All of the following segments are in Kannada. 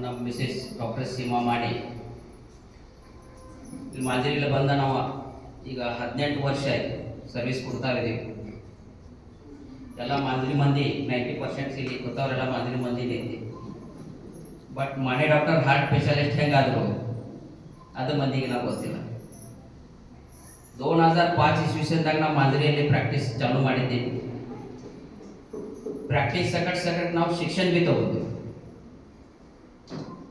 ನಮ್ಮ ಮಿಸಸ್ ಡಾಕ್ಟರ್ ಸೀಮಾ ಮಾಡಿ ಇಲ್ಲಿ ಮಾಂಜರಿಯಲ್ಲಿ ಬಂದ ನಾವು ಈಗ 18 ವರ್ಷ ಆಯಿತು ಸರ್ವಿಸ್ ಕೊಡ್ತಾ ಇದ್ದೀವಿ. ಎಲ್ಲ ಮಾಂಜರಿ ಮಂದಿ 90% ಇಲ್ಲಿ ಗೊತ್ತವರೆಲ್ಲ ಮಾಂಜರಿ ಮಂದಿನೇ ಐತಿ. ಬಟ್ ಮಾಣೆ ಡಾಕ್ಟರ್ ಹಾರ್ಟ್ ಸ್ಪೆಷಲಿಸ್ಟ್ ಹೆಂಗಾದರು ಅದು ಮಂದಿಗೆ ನಾವು ಗೊತ್ತಿಲ್ಲ. 2005 ಇಸ್ವಿಸನ್ದಾಗ ನಾವು ಮಾಂಜರಿಯಲ್ಲಿ ಪ್ರಾಕ್ಟೀಸ್ ಚಾಲೂ ಮಾಡಿದ್ದೀವಿ. ಪ್ರಾಕ್ಟೀಸ್ ಸಕಟ್ ನಾವು ಶಿಕ್ಷಣ ಬಿ ತಗೋತೀವಿ.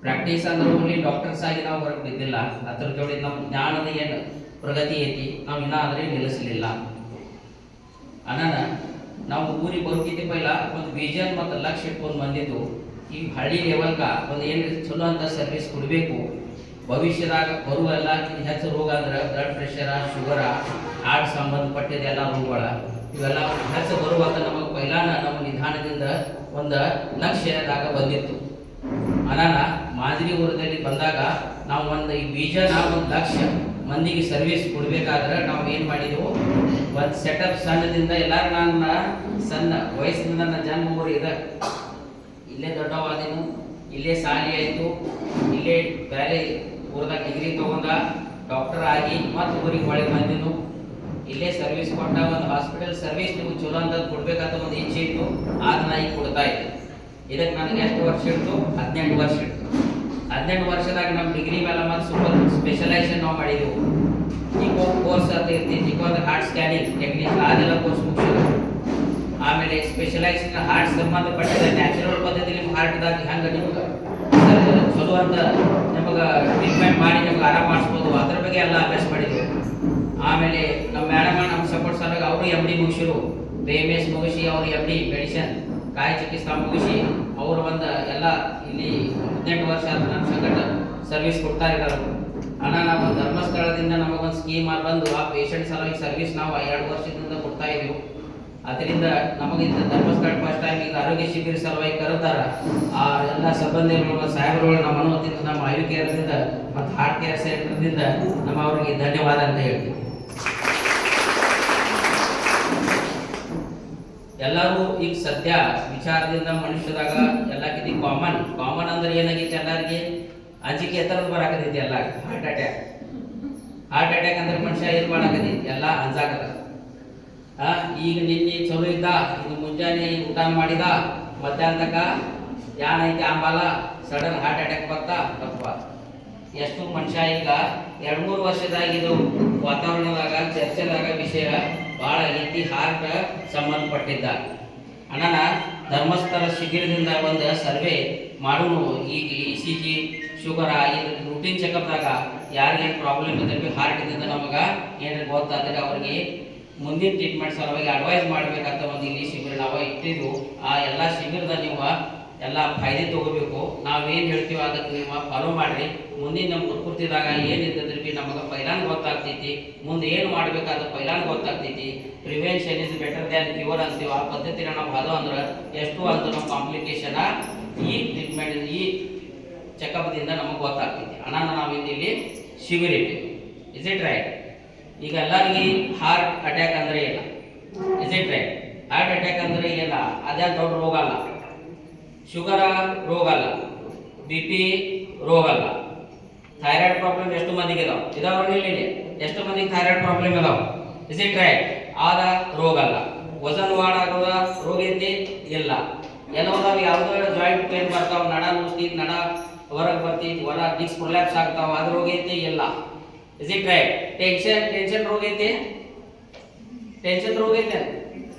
ಪ್ರಾಕ್ಟೀಸ್ ಅಂದ್ರೆ ಓನ್ಲಿ ಡಾಕ್ಟರ್ಸ್ ಆಗಿ ನಾವು ಹೊರಗೆ ಬಿದ್ದಿಲ್ಲ, ಅದ್ರ ಜೋಡಿ ನಮ್ಮ ಜ್ಞಾನದ ಏನು ಪ್ರಗತಿ ಐತಿ ನಾವು ಇನ್ನಾದರೆ ನಿಲ್ಲಿಸಲಿಲ್ಲ. ಅನನ ನಾವು ಊರಿಗೆ ಬರೋಕಿದ್ದ ಪೈಲ ಒಂದು ವಿಷನ್ ಮತ್ತು ಲಕ್ಷ್ಯ ಇಟ್ಕೊಂಡು ಬಂದಿದ್ದು ಈ ಹಳ್ಳಿ ಲೆವೆಲ್ಗ ಒಂದು ಏನು ಚಲೋ ಅಂತ ಸರ್ವಿಸ್ ಕೊಡಬೇಕು. ಭವಿಷ್ಯದಾಗ ಬರುವ ಎಲ್ಲ ಹೆಚ್ಚು ರೋಗ ಅಂದ್ರೆ ಬ್ಲಡ್ ಪ್ರೆಷರ, ಶುಗರ, ಹಾರ್ಟ್ ಸಂಬಂಧಪಟ್ಟಿದ್ದೆಲ್ಲ ರೋಗಗಳ ಇವೆಲ್ಲ ಹೆಚ್ಚು ಬರುವಾಗ ನಮಗೆ ಪೈಲಾನ ನಮ್ಮ ನಿಧಾನದಿಂದ ಒಂದು ಲಕ್ಷ್ಯದಾಗ ಬಂದಿತ್ತು. ಅನಾನ ಮಾದರಿ ಊರದಲ್ಲಿ ಬಂದಾಗ ನಾವು ಒಂದು ಈ ವಿಷನ್ ಒಂದು ಲಕ್ಷ್ಯ ಮಂದಿಗೆ ಸರ್ವಿಸ್ ಕೊಡಬೇಕಾದ್ರೆ ನಾವು ಏನು ಮಾಡಿದೆವು, ಒಂದು ಸೆಟಪ್ ಸಣ್ಣದಿಂದ ಎಲ್ಲರೂ ನನ್ನ ಸಣ್ಣ ವಯಸ್ಸಿನಿಂದ ನನ್ನ ಜನ್ಮ ಊರು ಇದೆ, ಇಲ್ಲೇ ದೊಡ್ಡವಾದೇನು, ಇಲ್ಲೇ ಶಾಲೆ ಆಯಿತು, ಇಲ್ಲೇ ಬೇರೆ ಊರದಾಗ ಡಿಗ್ರಿ ತೊಗೊಂಡ ಡಾಕ್ಟರ್ ಆಗಿ ಮತ್ತು ಊರಿಗೆ ಒಳಗೆ ಬಂದಿನು, ಇಲ್ಲೇ ಸರ್ವಿಸ್ ಕೊಟ್ಟ ಒಂದು ಹಾಸ್ಪಿಟಲ್ ಸರ್ವಿಸ್ ನೀವು ಚಲೋ ಅಂತ ಕೊಡ್ಬೇಕಂತ ಒಂದು ಇಚ್ಛೆ ಇತ್ತು, ಆದ್ರೆ ಈಗ ಕೊಡ್ತಾ ಇದ್ದೆ. ಇದಕ್ಕೆ ನನಗೆ ಎಷ್ಟು ವರ್ಷ ಇತ್ತು? 18 ವರ್ಷ ಇತ್ತು. 18 ವರ್ಷದಾಗ ನಮ್ಮ ಡಿಗ್ರಿ ಮೇಲೆ ಮತ್ತು ಸೂಪರ್ ಸ್ಪೆಷಲೈಸೇಷನ್ ನಾವು ಮಾಡಿದೆವು. ಇಕೋ ಕೋರ್ಸ್ ಅಂತ ಇರ್ತೀವಿ, ಇಕೋ ಅಂದ್ರೆ ಹಾರ್ಟ್ ಸ್ಕ್ಯಾನಿಂಗ್ ಟೆಕ್ನಿಕ್, ಅದೆಲ್ಲ ಕೋರ್ಸ್ ಮುಗಿಸಿದ್ರು. ಆಮೇಲೆ ಸ್ಪೆಷಲೈಸೇಷನ್ ಹಾರ್ಟ್ ಸಂಬಂಧಪಟ್ಟಿದ ನ್ಯಾಚುರಲ್ ಪದ್ಧತಿಯಲ್ಲಿ ಹಾರ್ಟ್ದಾಗ ಹೆಂಗೆ ನಿಮ್ಗೆ ಚಲೋ ಅಂತ ನಮಗೆ ಟ್ರೀಟ್ಮೆಂಟ್ ಮಾಡಿ ನಮ್ಗೆ ಆರಾಮ ಮಾಡಿಸ್ಬೋದು, ಅದ್ರ ಬಗ್ಗೆ ಎಲ್ಲ ಅಭ್ಯಾಸ ಮಾಡಿದ್ವಿ. ಆಮೇಲೆ ನಮ್ಮ ಮೇಡಮ್ ನಮ್ಮ ಸಪೋರ್ಟ್ ಸಲುವಾಗಿ ಅವರು MD ಮುಗಿಸಿರು, BMS ಮುಗಿಸಿ ಅವರು MD ಮೆಡಿಸಿನ್ ಕಾಯಿ ಚಿಕಿತ್ಸಾ ಮುಗಿಸಿ ಅವರು ಒಂದು ಎಲ್ಲ ಇಲ್ಲಿ 18 ವರ್ಷ ಆದ ನನ್ನ ಸಂಕಟ ಸರ್ವಿಸ್ ಕೊಡ್ತಾ ಇದ್ದಾರೆ. ಅಣ್ಣ ನಾವು ಧರ್ಮಸ್ಥಳದಿಂದ ನಮಗೊಂದು ಸ್ಕೀಮ್ ಬಂದು ಆ ಪೇಷಂಟ್ ಸಲುವಾಗಿ ಸರ್ವಿಸ್ ನಾವು 2 ವರ್ಷದಿಂದ ಕೊಡ್ತಾ ಇದ್ದೀವಿ. ಅದರಿಂದ ನಮಗಿಂತ ಧರ್ಮಸ್ಥಳ ಫಸ್ಟ್ ಟೈಮ್ ಈಗ ಆರೋಗ್ಯ ಶಿಬಿರ ಸಲುವಾಗಿ ಕರೆದಾರ. ಆ ಎಲ್ಲ ಸಿಬ್ಬಂದಿಗಳು ಸಾಹೇಬರುಗಳು ನಮ್ಮ ಅನುಮತಿಯಿಂದ ನಮ್ಮ ಆಯು ಕೇರ್ದಿಂದ ಮತ್ತು ಹಾರ್ಟ್ ಕೇರ್ ಸೆಂಟರ್ದಿಂದ ನಮ್ಮ ಅವರಿಗೆ ಧನ್ಯವಾದ ಅಂತ ಹೇಳ್ತೀವಿ. ಎಲ್ಲರೂ ಈಗ ಸದ್ಯ ವಿಚಾರದಿಂದ ಮನುಷ್ಯದಾಗ ಎಲ್ಲಕ್ಕಿಂತ ಕಾಮನ್ ಅಂದ್ರೆ ಏನಾಗೈತಿ, ಎಲ್ಲರಿಗೆ ಅಂಜಿಕೆ ಎತ್ತರದ ಬರಾಕತೈತಿ. ಎಲ್ಲ ಹಾರ್ಟ್ ಅಟ್ಯಾಕ್ ಅಂದ್ರೆ ಮನುಷ್ಯ ಏನು ಮಾಡಾಕತೈತಿ, ಎಲ್ಲ ಅಂಜಾಕದ. ಈಗ ನಿನ್ನೆ ಚಲೋ ಇದ್ದ, ಇದು ಮುಂಜಾನೆ ಊಟ ಮಾಡಿದ, ಮಧ್ಯಾಹ್ನ ತನಕ ಏನೈತಿ ಆಂಬಾಲ, ಸಡನ್ ಹಾರ್ಟ್ ಅಟ್ಯಾಕ್ ಬರ್ತಾ ಅಥವಾ ಎಷ್ಟು ಮನುಷ್ಯ ಈಗ 2-3 ವರ್ಷದಾಗ ಇದು ವಾತಾವರಣದಾಗ ಚರ್ಚೆದಾಗ ವಿಷಯ ಭಾಳ ಆಗೈತಿ, ಹಾರ್ಟ್ ಸಂಬಂಧಪಟ್ಟಿದ್ದ. ಅಣ್ಣನ ಧರ್ಮಸ್ಥಳ ಶಿಬಿರದಿಂದ ಒಂದು ಸರ್ವೆ ಮಾಡೋನು. ಈಗ ECG, ಶುಗರ, ಇದು ರೂಟೀನ್ ಚೆಕಪ್ದಾಗ ಯಾರಿಗೇನು ಪ್ರಾಬ್ಲಮ್ ಇದ್ದರೆ ಹಾರ್ಟಿಂದ ನಮಗೆ ಏನು ಗೊತ್ತಾದರೆ ಅವ್ರಿಗೆ ಮುಂದಿನ ಟ್ರೀಟ್ಮೆಂಟ್ ಸಲುವಾಗಿ ಅಡ್ವೈಸ್ ಮಾಡಬೇಕಂತ ಒಂದು ಇಲ್ಲಿ ಶಿಬಿರ ನಾವು ಇಟ್ಟಿದ್ದು. ಆ ಎಲ್ಲ ಶಿಬಿರದ ನೀವು ಎಲ್ಲ ಫಾಯ್ದೆ ತೊಗೋಬೇಕು. ನಾವೇನು ಹೇಳ್ತೀವೋ ಅದಕ್ಕೆ ನೀವು ಫಾಲೋ ಮಾಡಿರಿ. ಮುಂದಿನ ನಮ್ಮ ಪ್ರಕೃತಿದಾಗ ಏನಿರ್ತದ್ರೆ ಭೀ ನಮಗೆ ಪೈಲಾನ್ ಗೊತ್ತಾಗ್ತೈತಿ, ಮುಂದೆ ಏನು ಮಾಡಬೇಕಾದ ಪೈಲಾನ್ ಗೊತ್ತಾಗ್ತೈತಿ. Prevention is better than cure ಅಂತೀವಿ. ಆ ಪದ್ಧತಿನ ನಾವು ಅದು ಅಂದ್ರೆ ಎಷ್ಟು ಅಂತ ನಮ್ಮ ಕಾಂಪ್ಲಿಕೇಶನ್ ಈ ಟ್ರೀಟ್ಮೆಂಟ್ ಈ ಚೆಕಪ್ದಿಂದ ನಮಗೆ ಗೊತ್ತಾಗ್ತೈತಿ. ಅಣ್ಣ ನಾವು ಇಲ್ಲಿ ಶಿಬಿರ ಇಟ್ಟಿವಿ. Is it right? ಈಗ ಎಲ್ಲರಿಗೆ ಹಾರ್ಟ್ ಅಟ್ಯಾಕ್ ಅಂದರೆ ಇಲ್ಲ. Is it right? Heart attack ಅಂದರೆ ಇಲ್ಲ, ಅದೇ ದೊಡ್ಡ ರೋಗ ಅಲ್ಲ. ಶುಗರ ರೋಗ ಅಲ್ಲ, BP ರೋಗ ಅಲ್ಲ. ಥೈರಾಯ್ಡ್ ಪ್ರಾಬ್ಲಮ್ ಎಷ್ಟು ಮಂದಿಗೆ ಇದಾವೆ ಇಲ್ಲಿ? ಎಷ್ಟು ಮಂದಿಗೆ ಥೈರಾಯ್ಡ್ ಪ್ರಾಬ್ಲಮ್ ಇದಾವೆ? Is it right? ಆದ ರೋಗ ಅಲ್ಲ. ವಜನ್ ವಾಡಾಗೋದ ರೋಗ ಐತಿ? ಇಲ್ಲ. ಎಲ್ಲೋದಾವ ಯಾವುದೋ ಜಾಯಿಂಟ್ ಪೇನ್ ಬರ್ತಾವ, ನಡ ನುಸ್ತಿ, ನಡ ಹೊರಗೆ ಬರ್ತೈತಿ, ಹೊರ ಡಿಸ್ಕ್ ಪ್ರೊಲ್ಯಾಪ್ಸ್ ಆಗ್ತಾವ, ಅದು ರೋಗ ಐತಿ? ಇಲ್ಲ. Is it right? ಟೆನ್ಷನ್ ರೋಗ ಐತಿ? ಟೆನ್ಷನ್ ರೋಗ ಐತೆ?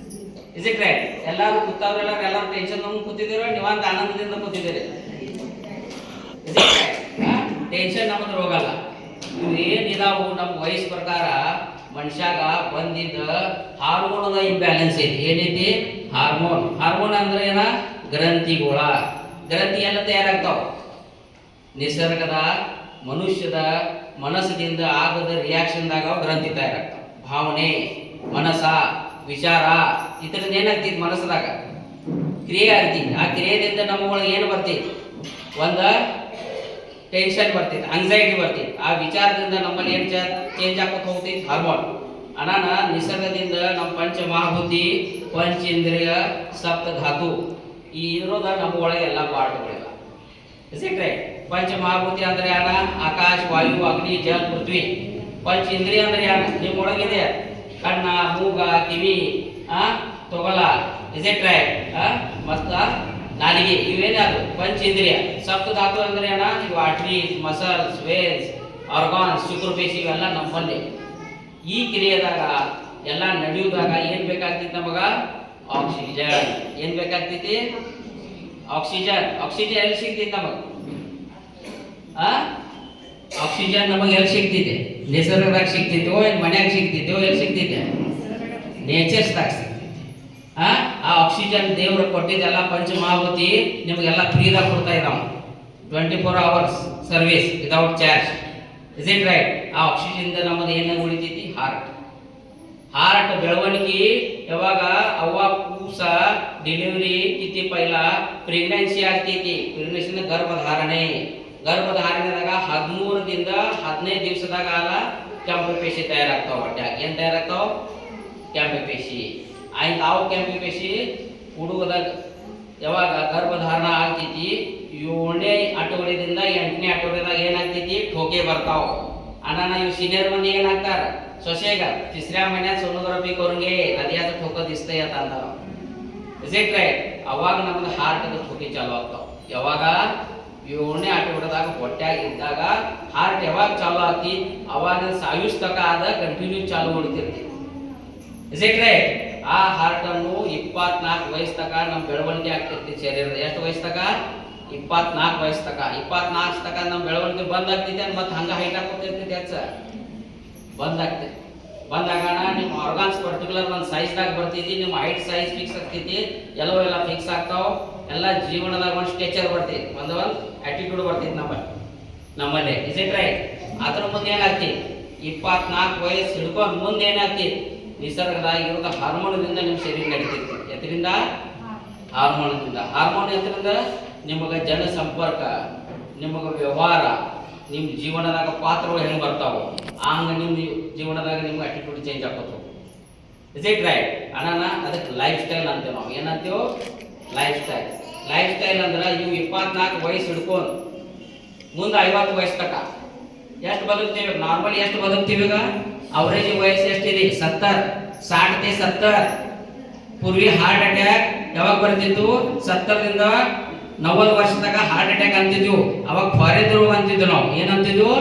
Is it right? ಎಲ್ಲರೂ ಕೂತವ್ರೆಲ್ಲ ಎಲ್ಲರೂ ಟೆನ್ಷನ್ ಕೂತಿದ್ದೀರೋ, ನೀವಂತ ಆನಂದದಿಂದ ಕೂತಿದ್ದೀರಿ? Is it right? ಟೆನ್ಷನ್ ನಮ್ಮದು ರೋಗ ಅಲ್ಲ. ಇವು ಏನಿದಾವು ನಮ್ಮ ವಯಸ್ಸು ಪ್ರಕಾರ ಮನುಷ್ಯಾಗ ಬಂದಿದ್ದ ಹಾರ್ಮೋನದ ಇಂಬ್ಯಾಲೆನ್ಸ್ ಐತಿ. ಏನೈತಿ? ಹಾರ್ಮೋನ್ ಅಂದ್ರೆ ಏನ? ಗ್ರಂಥಿಗಳ. ಗ್ರಂಥಿ ಎಲ್ಲ ತಯಾರಾಗ್ತಾವ. ನಿಸರ್ಗದ ಮನುಷ್ಯದ ಮನಸ್ಸಿನಿಂದ ಆಗದ ರಿಯಾಕ್ಷನ್ದಾಗ ಗ್ರಂಥಿ ತಯಾರಾಗ್ತಾವ. ಭಾವನೆ, ಮನಸ್ಸ, ವಿಚಾರ ಇದರಿಂದ ಏನಾಗ್ತೈತಿ? ಮನಸ್ಸದಾಗ ಕ್ರಿಯೆ ಆಗ್ತೈತಿ. ಆ ಕ್ರಿಯೆಯಿಂದ ನಮ್ಮ ಒಳಗೆ ಏನು ಬರ್ತೈತಿ? ಒಂದು ಟೆನ್ಷನ್ ಬರ್ತೈತಿ, ಅಂಗ್ಸೈಟಿ ಬರ್ತೈತಿ. ಆ ವಿಚಾರದಿಂದ ನಮ್ಮಲ್ಲಿ ಏನು ಚೇಂಜ್ ಆಗ್ತಾ ಹೋಗ್ತೈತಿ? ಹಾರ್ಮೋನ್. ಅನಾನ ನಿಸರ್ಗದಿಂದ ನಮ್ಮ ಪಂಚಮಹಾಭೂತಿ, ಪಂಚೇಂದ್ರಿಯ, ಸಪ್ತ ಧಾತು ಈ ಇರೋದ ನಮ್ಮ ಒಳಗೆ ಎಲ್ಲ ಪಾರ್ಟ್ಗಳಿಲ್ಲ. Is it right? ಪಂಚ ಮಹಾಭೂತಿ ಅಂದ್ರೆ ಯಾನ? ಆಕಾಶ, ವಾಯು, ಅಗ್ನಿ, ಜಲ, ಪೃಥ್ವಿ. ಪಂಚ ಇಂದ್ರಿಯ ಅಂದ್ರೆ ಯಾನ? ನಿಮ್ಮೊಳಗಿದೆ ಕಣ್ಣ, ಮೂಗ, ಕಿವಿ, ತೊಗಲ, ಇಸ್ ಇಟ್ ರೈಟ್? ಮತ್ತ ನಾಲಿಗೆ, ಇವೇನದು ಪಂಚ ಇಂದ್ರಿಯ. ಸಪ್ತ ಧಾತು ಅಂದ್ರೆ ಏನ? ಇವು ಆರ್ಟರೀಸ್, ಮಸಲ್ಸ್, ವೇನ್ಸ್, ಆರ್ಗಾನ್ಸ್, ಶುಕ್ರಪೇಶಿ ಇವೆಲ್ಲ ನಮ್ಮಲ್ಲಿ. ಈ ಕ್ರಿಯೆದಾಗ ಎಲ್ಲ ನಡೆಯುವುದಾಗ ಏನ್ ಬೇಕಾಗ್ತೈತಿ ನಮಗ? ಆಕ್ಸಿಜನ್. ಏನ್ ಬೇಕಾಗ್ತೈತಿ? ಆಕ್ಸಿಜನ್. ಆಕ್ಸಿಜನ್ ಎಲ್ಲಿ ಸಿಗ್ತೈತಿ ನಮಗ? ಆಕ್ಸಿಜನ್ ನಮಗೆ ಎಲ್ಲಿ ಸಿಗ್ತೈತೆ? ನಿಸರ್ಗದಾಗ ಸಿಗ್ತೈತೋ, ಏನ್ ಮನ್ಯಾಗ ಸಿಗ್ತೈತೋ? ಎಲ್ಲಿ ಸಿಗ್ತೈತೆ? ನೇಚರ್ಸ್ದಾಗ ಸಿಗ್ತೈತಿ. ಆ ಆಕ್ಸಿಜನ್ ದೇವ್ರು ಕೊಟ್ಟಿದ್ದೆಲ್ಲ ಪಂಚ ಮಹಾಭೂತಿ ನಿಮಗೆಲ್ಲ ಫ್ರೀದಾಗ ಕೊಡ್ತಾ ಇದ್ದಾವ. 24 hours service without charge. Is it right? ಆ ಆಕ್ಸಿಜನ್ ನಮ್ಮದು ಏನೇನು ಉಳಿತೈತಿ? ಹಾರ್ಟ್. ಹಾರ್ಟ್ ಬೆಳವಣಿಗೆ ಯಾವಾಗ? ಅವ್ವ ಕೂಸ ಡೆಲಿವರಿ ಕಿತ್ತಿ ಪೈಲ ಪ್ರೆಗ್ನೆನ್ಸಿ ಆಗ್ತೈತಿ. ಪ್ರೆಗ್ನೆನ್ಸಿ ಗರ್ಭಧಾರಣೆ. ಗರ್ಭಧಾರಣೆದಾಗ 13 ದಿಂದ 15 ದಿವಸದಾಗ ಕೆಂಪು ಪೇಶಿ ತಯಾರಾಗ್ತಾವ. ಹೊಟ್ಯಾಗ ಏನ್ ತಯಾರಾಗ್ತಾವ? ಕೆಂಪು ಪೇಶಿ. ಆಯ್ತು, ಅವು ಕೆಂಪು ಪೇಶಿ ಹುಡುಗದಾಗ ಯಾವಾಗ ಗರ್ಭಧಾರಣ ಆಗ್ತೈತಿ 7ನೇ ಅಠವಡಿದಿಂದ 8ನೇ ಅಠವಡಿದಾಗ ಏನಾಗ್ತೈತಿ? ठोके ಬರ್ತಾವ. ಅಣ್ಣ ಇವು सिनियर ಮಂದಿ ಏನಾಗ್ತಾರ? सೊಸೆಗ 3ऱ्या महिन्यात सोनोग्राफी करून घे, ಹೃದಯದ ठोकं दिसतंय ಅಂತ ಅಂತಾರ. Is it right? ಅವಾಗ ನಮ್ದು ಹಾರ್ಟ್ ठोके ಚಾಲು ಆಗ್ತಾವ. ಯಾವಾಗ? 7ನೇ ಅಠವಡಿದಾಗ ಹೊಟ್ಯಾಗ ಇದ್ದಾಗ ಹಾರ್ಟ್ ಯಾವಾಗ ಚಾಲು ಆಗ್ತಿ? ಅವಾಗ ಸಾಯುಸ್ ತಕ ಆದ ಕಂಟಿನ್ಯೂ ಚಾಲು ಹೊಡಿತಿರ್ತಿ. Is it right? ಆ ಹಾರ್ಟ್ ಅನ್ನು 24 ವಯಸ್ಸು ತಕ ನಮ್ಮ ಬೆಳವಣಿಗೆ ಆಗ್ತಿರ್ತಿ ಶರೀರದ. ಎಷ್ಟು ವಯಸ್ಸು ತಕ? 24 ವಯಸ್ಸು ತಕ. 24 ತಕ ನಮ್ಮ ಬೆಳವಣಿಗೆ ಬಂದ್ ಆಗ್ತೈತಿ. ಮತ್ತೆ ಹಂಗ ಹೈಟ್ ಹಾಕೋತಿರ್ತೈತಿ. ಹೆಚ್ಚ ಬಂದ್ ಆಗ್ತೈತಿ. ಬಂದಾಗಣ ನಿಮ್ಮ ಆರ್ಗಾನ್ಸ್ ಪರ್ಟಿಕ್ಯುಲರ್ ಒಂದು ಸೈಜ್ದಾಗ ಬರ್ತೈತಿ. ನಿಮ್ಮ ಹೈಟ್ ಸೈಜ್ ಫಿಕ್ಸ್ ಆಗ್ತೈತಿ. ಎಲ್ಲ ಫಿಕ್ಸ್ ಆಗ್ತಾವ. ಎಲ್ಲ ಜೀವನದಾಗ ಒಂದು ಸ್ಟ್ರೆಚರ್ ಬರ್ತೈತಿ. ಒಂದು ಆಟಿಟ್ಯೂಡ್ ಬರ್ತೈತಿ ನಮ್ಮಲ್ಲಿ. Is it right? ಅದ್ರ ಮುಂದೆ ಏನಾಗ್ತಿ? 24 ವಯಸ್ಸು ಹಿಡ್ಕೊಂಡು ಮುಂದೆ ಏನಾಗ್ತಿ? ನಿಸರ್ಗದಾಗ ಇರೋದ ಹಾರ್ಮೋನ್ದಿಂದ ನಿಮ್ಮ ಶರೀರ ನಡೀತೈತಿ. ಎದರಿಂದ? ಹಾರ್ಮೋನ್ದಿಂದ. ಹಾರ್ಮೋನ್ ಎದರಿಂದ? ನಿಮಗೆ ಜನ ಸಂಪರ್ಕ, ನಿಮಗೆ ವ್ಯವಹಾರ, ನಿಮ್ಮ ಜೀವನದಾಗ ಪಾತ್ರಗಳು ಹೆಂಗೆ ಬರ್ತಾವ ಹಂಗೆ ನಿಮ್ಮ ಜೀವನದಾಗ ನಿಮ್ಗೆ ಆಟಿಟ್ಯೂಡ್ ಚೇಂಜ್ ಆಗೋದು. Is it right? ಅಣ್ಣ ಅದಕ್ಕೆ ಲೈಫ್ ಸ್ಟೈಲ್ ಅಂತೀವಿ ನಾವು. ಏನಂತೀವಿ? Life style. ಲೈಫ್ ಸ್ಟೈಲ್ ಅಂದ್ರೆ ಇವು 24 ವಯಸ್ಸು ಹಿಡ್ಕೊಂಡು ಮುಂದೆ 50 ವಯಸ್ಸು ತಕ ಎಷ್ಟು ಬದುಕ್ತೀವಿ? ನಾರ್ಮಲಿ ಎಷ್ಟು ಬದುಕ್ತೀವಿ ಈಗ? ಅವರೇಜ್ ವಯಸ್ಸು ಎಷ್ಟಿದೆ? 70. 60 से 70. ಪೂರ್ವಿ ಹಾರ್ಟ್ ಅಟ್ಯಾಕ್ ಯಾವಾಗ ಬರ್ತಿತ್ತು? 70 ರಿಂದ 90 ವರ್ಷ ತನಕ ಹಾರ್ಟ್ ಅಟ್ಯಾಕ್ ಅಂತಿದ್ವು. ಅವಾಗ ಫಾರಿನ್ ರೋಗ ಅಂತಿದ್ವು ನಾವು. ಏನಂತಿದ್ವು?